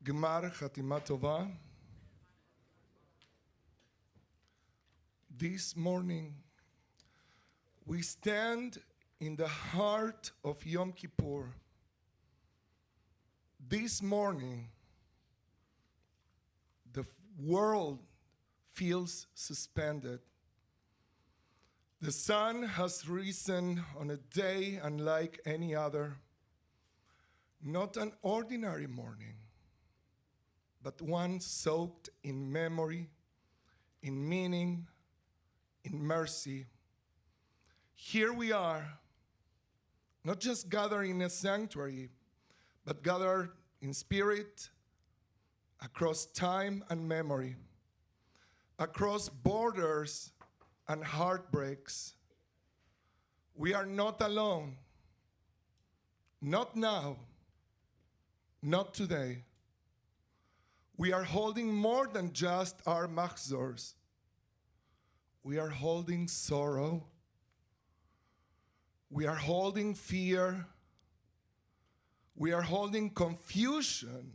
Gmar Chatima Tova. This morning, we stand in the heart of Yom Kippur. This morning, the world feels suspended. The sun has risen on a day unlike any other. Not an ordinary morning, but one soaked in memory, in meaning, in mercy. Here we are, not just gathered in a sanctuary, but gathered in spirit, across time and memory, across borders and heartbreaks. We are not alone. Not now. Not today. We are holding more than just our machzors. We are holding sorrow. We are holding fear. We are holding confusion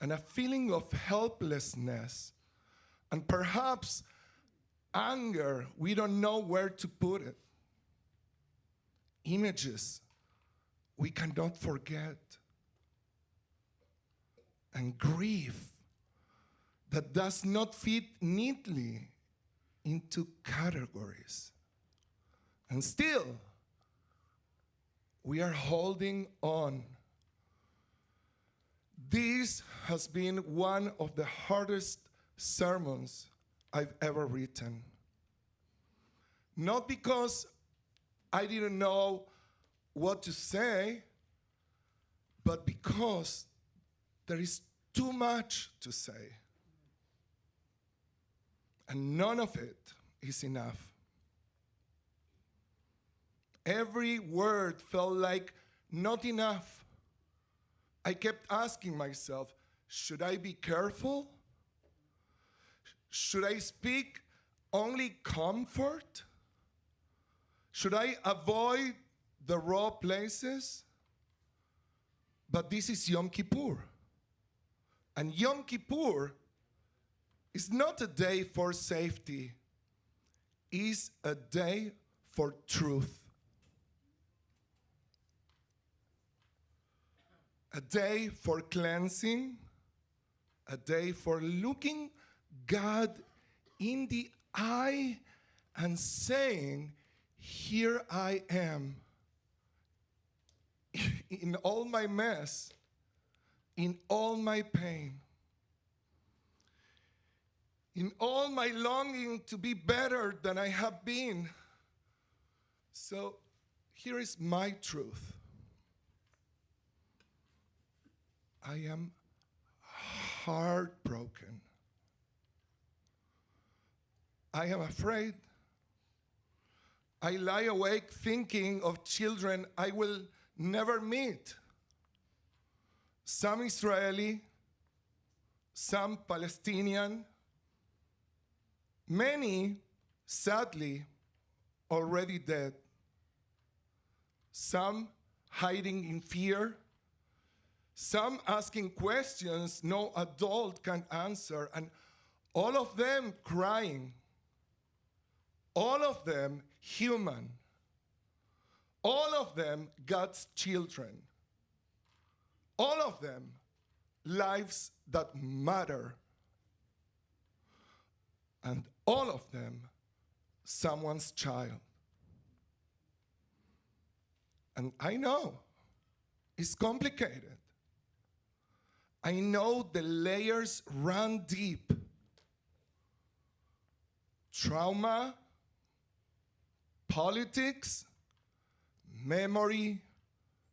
and a feeling of helplessness and perhaps anger. We don't know where to put it. Images we cannot forget. And grief that does not fit neatly into categories. And still, we are holding on. This has been one of the hardest sermons I've ever written. Not because I didn't know what to say, but because there is too much to say. And none of it is enough. Every word felt like not enough. I kept asking myself, should I be careful? Should I speak only comfort? Should I avoid the raw places? But this is Yom Kippur. And Yom Kippur is not a day for safety. It's a day for truth. A day for cleansing. A day for looking God in the eye and saying, here I am. In all my mess, in all my pain, in all my longing to be better than I have been. So here is my truth. I am heartbroken. I am afraid. I lie awake thinking of children I will never meet. Some Israeli, some Palestinian, many, sadly, already dead. Some hiding in fear, some asking questions no adult can answer, and all of them crying, all of them human, all of them God's children. All of them, lives that matter. And all of them, someone's child. And I know it's complicated. I know the layers run deep. Trauma, politics, memory,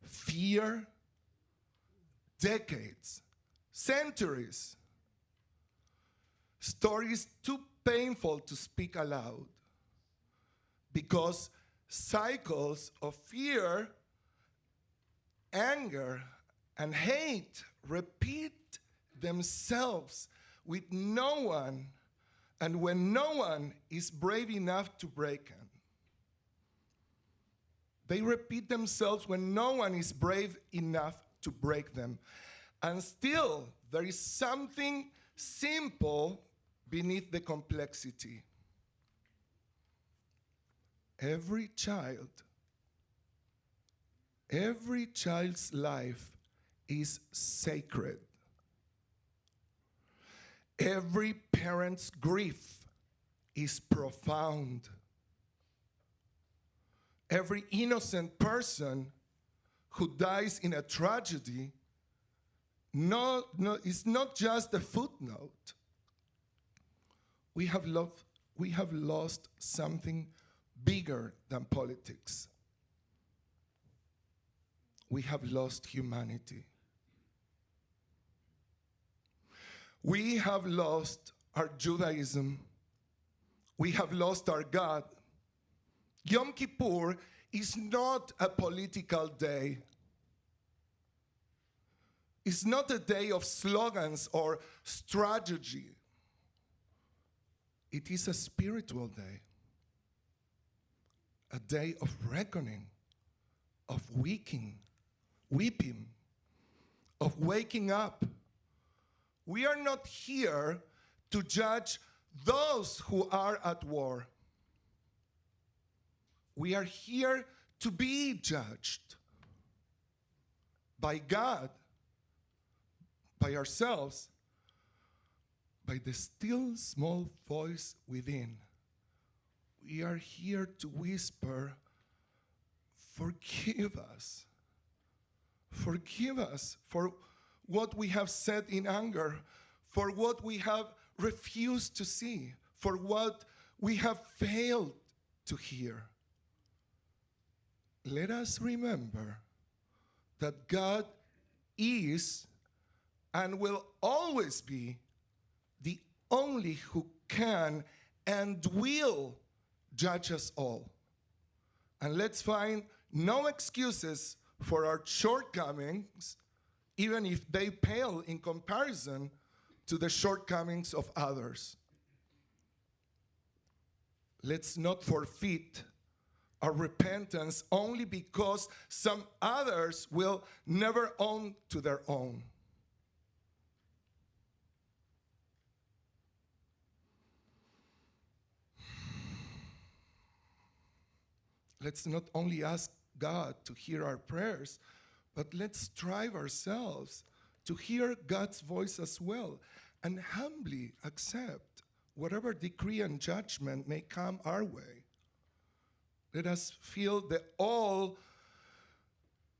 fear, decades, centuries, stories too painful to speak aloud because cycles of fear, anger, and hate repeat themselves with no one, and when no one is brave enough to break them. They repeat themselves when no one is brave enough to break them. And still, there is something simple beneath the complexity. Every child's life is sacred. Every parent's grief is profound. Every innocent person who dies in a tragedy is not just a footnote. We have lost something bigger than politics. We have lost humanity. We have lost our Judaism. We have lost our God. Yom Kippur is not a political day. It's not a day of slogans or strategy. It is a spiritual day. A day of reckoning, of weeping, of waking up. We are not here to judge those who are at war. We are here to be judged by God, by ourselves, by the still small voice within. We are here to whisper, forgive us. Forgive us for what we have said in anger, for what we have refused to see, for what we have failed to hear. Let us remember that God is and will always be the only who can and will judge us all. And let's find no excuses for our shortcomings, even if they pale in comparison to the shortcomings of others. Let's not forfeit our repentance only because some others will never own to their own. Let's not only ask God to hear our prayers, but let's strive ourselves to hear God's voice as well and humbly accept whatever decree and judgment may come our way. Let us feel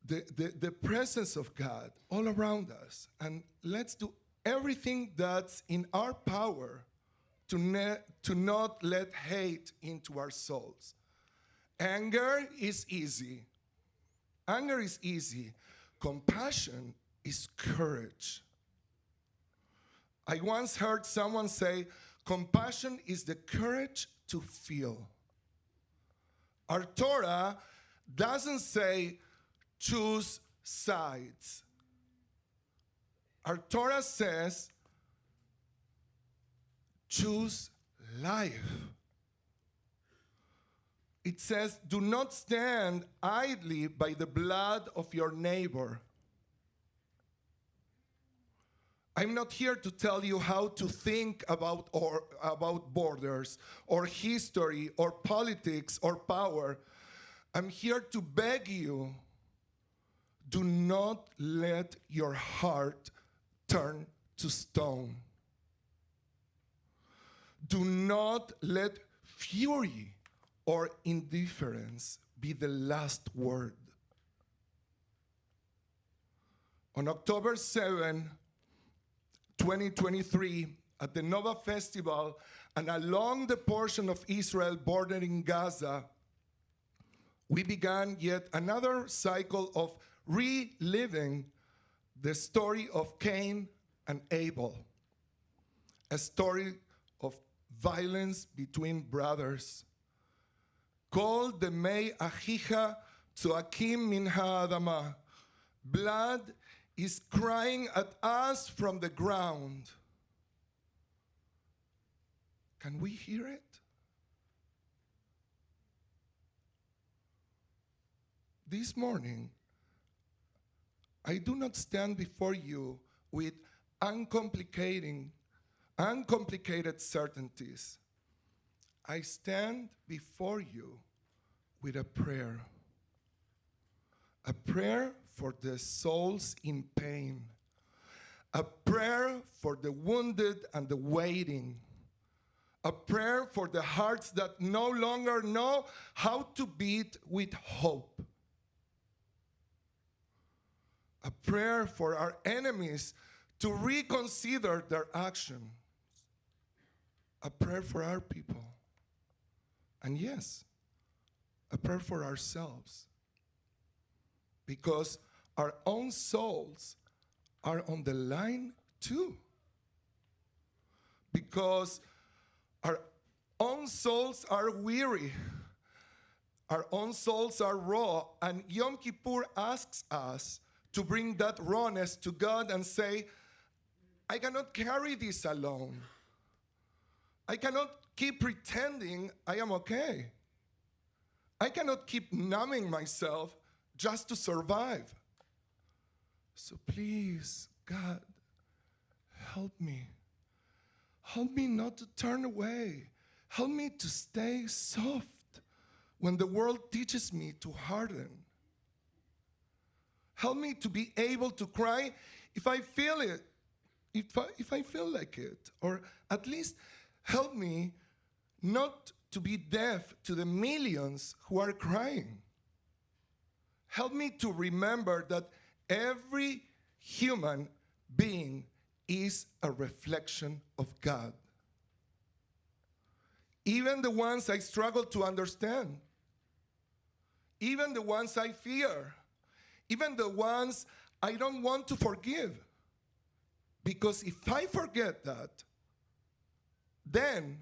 the presence of God all around us, and let's do everything that's in our power to not let hate into our souls. Anger is easy. Anger is easy. Compassion is courage. I once heard someone say, compassion is the courage to feel. Our Torah doesn't say choose sides. Our Torah says choose life. It says, do not stand idly by the blood of your neighbor. I'm not here to tell you how to think about borders or history or politics or power. I'm here to beg you, do not let your heart turn to stone. Do not let fury or indifference be the last word. On October 7, 2023, at the Nova Festival and along the portion of Israel bordering Gaza, we began yet another cycle of reliving the story of Cain and Abel, a story of violence between brothers, called the Mei Achicha Tzoakim Min Ha'adama. Blood is crying at us from the ground. Can we hear it? This morning, I do not stand before you with uncomplicated certainties, I stand before you with a prayer for the souls in pain, a prayer for the wounded and the waiting, a prayer for the hearts that no longer know how to beat with hope, a prayer for our enemies to reconsider their actions, a prayer for our people, and yes, a prayer for ourselves, because our own souls are on the line too. Because our own souls are weary, our own souls are raw, and Yom Kippur asks us to bring that rawness to God and say, I cannot carry this alone. I cannot keep pretending I am okay. I cannot keep numbing myself just to survive. So please, God, help me. Help me not to turn away. Help me to stay soft when the world teaches me to harden. Help me to be able to cry if I feel it, if I feel like it. Or at least help me not to be deaf to the millions who are crying. Help me to remember that every human being is a reflection of God. Even the ones I struggle to understand, even the ones I fear, even the ones I don't want to forgive. Because if I forget that, then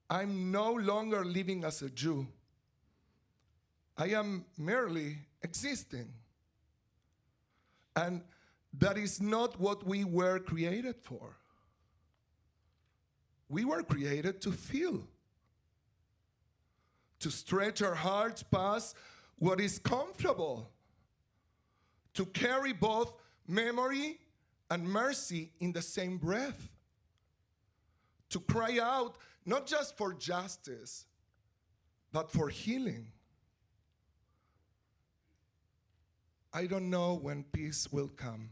I'm no longer living as a Jew. I am merely existing. And that is not what we were created for. We were created to feel, to stretch our hearts past what is comfortable, to carry both memory and mercy in the same breath, to cry out not just for justice, but for healing. I don't know when peace will come.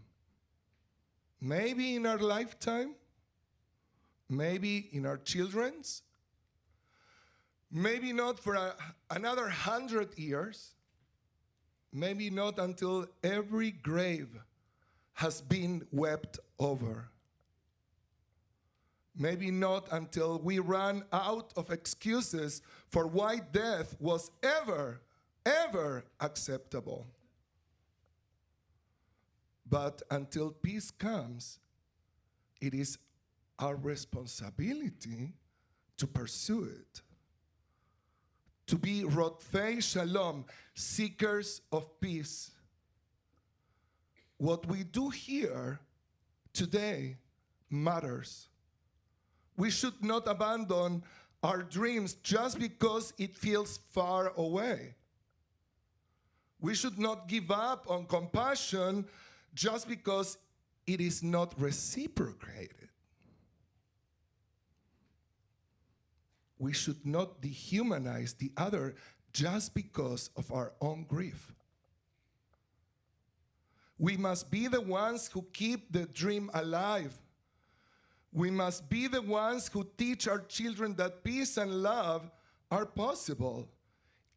Maybe in our lifetime, maybe in our children's, maybe not for another 100 years, maybe not until every grave has been wept over. Maybe not until we run out of excuses for why death was ever acceptable. But until peace comes, it is our responsibility to pursue it. To be Rodfei Shalom, seekers of peace. What we do here today matters. We should not abandon our dreams just because it feels far away. We should not give up on compassion just because it is not reciprocated. We should not dehumanize the other just because of our own grief. We must be the ones who keep the dream alive. We must be the ones who teach our children that peace and love are possible,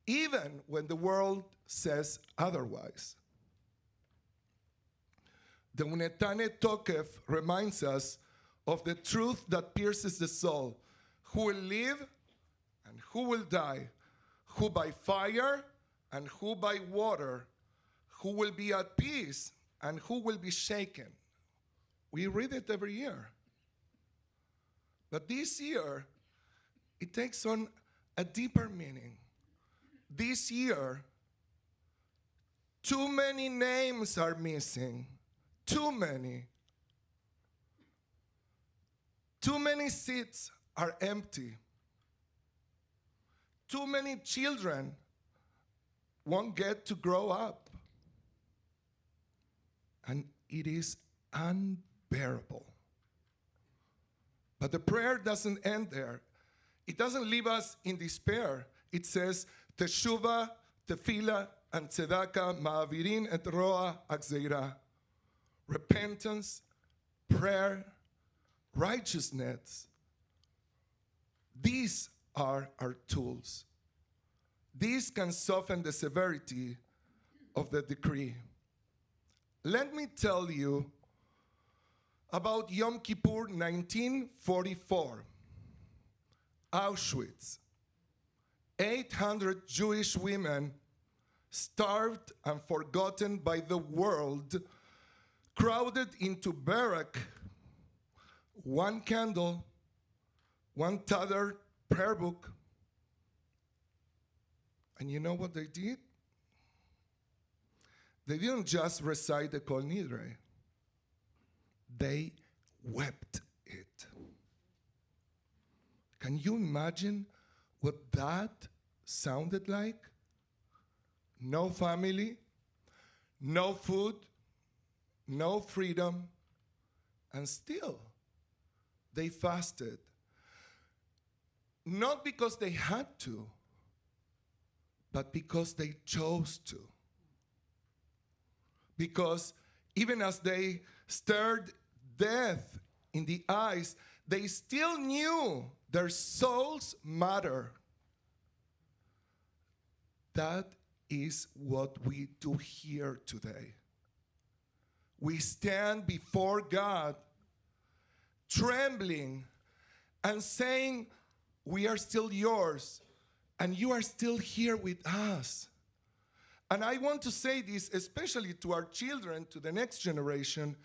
even when the world says otherwise. The Unetane Tokef reminds us of the truth that pierces the soul. Who will live and who will die? Who by fire and who by water? Who will be at peace and who will be shaken? We read it every year. But this year, it takes on a deeper meaning. This year, too many names are missing. Too many. Too many seats are empty. Too many children won't get to grow up. And it is unbearable. But the prayer doesn't end there. It doesn't leave us in despair. It says, Teshuva, tefillah, and tzedakah ma'avirin et roa akzeira. Repentance, prayer, righteousness. These are our tools. These can soften the severity of the decree. Let me tell you about Yom Kippur 1944. Auschwitz. 800 Jewish women starved and forgotten by the world, crowded into barrack, one candle, one tattered prayer book. And you know what they did? They didn't just recite the Kol Nidre. They wept it. Can you imagine what that sounded like? No family, no food, no freedom, and still they fasted. Not because they had to, but because they chose to. Because even as they stared death in the eyes, they still knew their souls matter. That is what we do here today. We stand before God, trembling and saying, we are still yours, and you are still here with us. And I want to say this, especially to our children, to the next generation.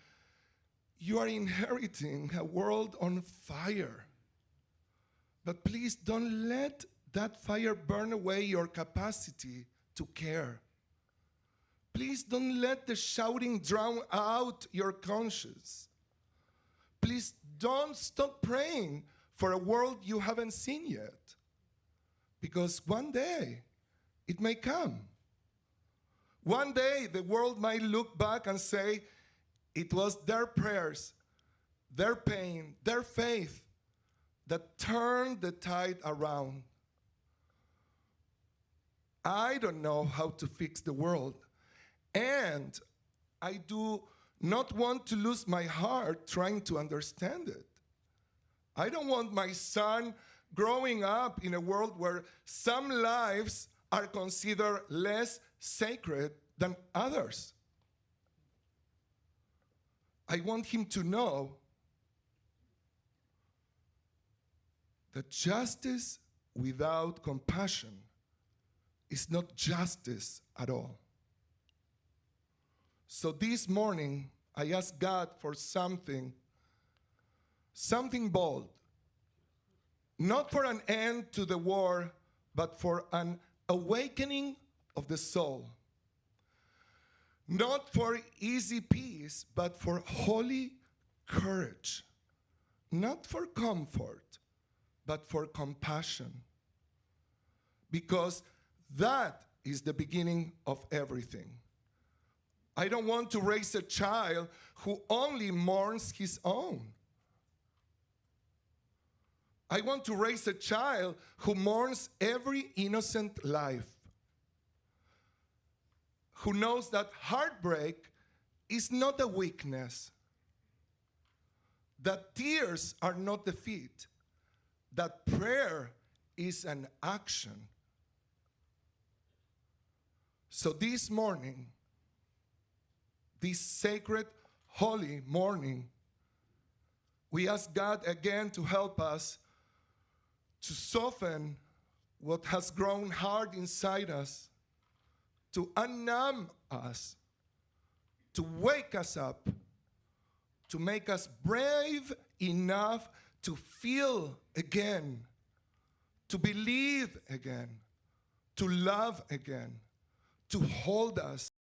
You are inheriting a world on fire. But please don't let that fire burn away your capacity to care. Please don't let the shouting drown out your conscience. Please don't stop praying for a world you haven't seen yet. Because one day it may come. One day the world might look back and say, it was their prayers, their pain, their faith that turned the tide around. I don't know how to fix the world, and I do not want to lose my heart trying to understand it. I don't want my son growing up in a world where some lives are considered less sacred than others. I want him to know that justice without compassion is not justice at all. So this morning, I asked God for something bold. Not for an end to the war, but for an awakening of the soul. Not for easy peace, but for holy courage. Not for comfort, but for compassion. Because that is the beginning of everything. I don't want to raise a child who only mourns his own. I want to raise a child who mourns every innocent life, who knows that heartbreak is not a weakness, that tears are not defeat, that prayer is an action. So this morning, this sacred, holy morning, we ask God again to help us to soften what has grown hard inside us, to unnumb us, to wake us up, to make us brave enough to feel again, to believe again, to love again, to hold us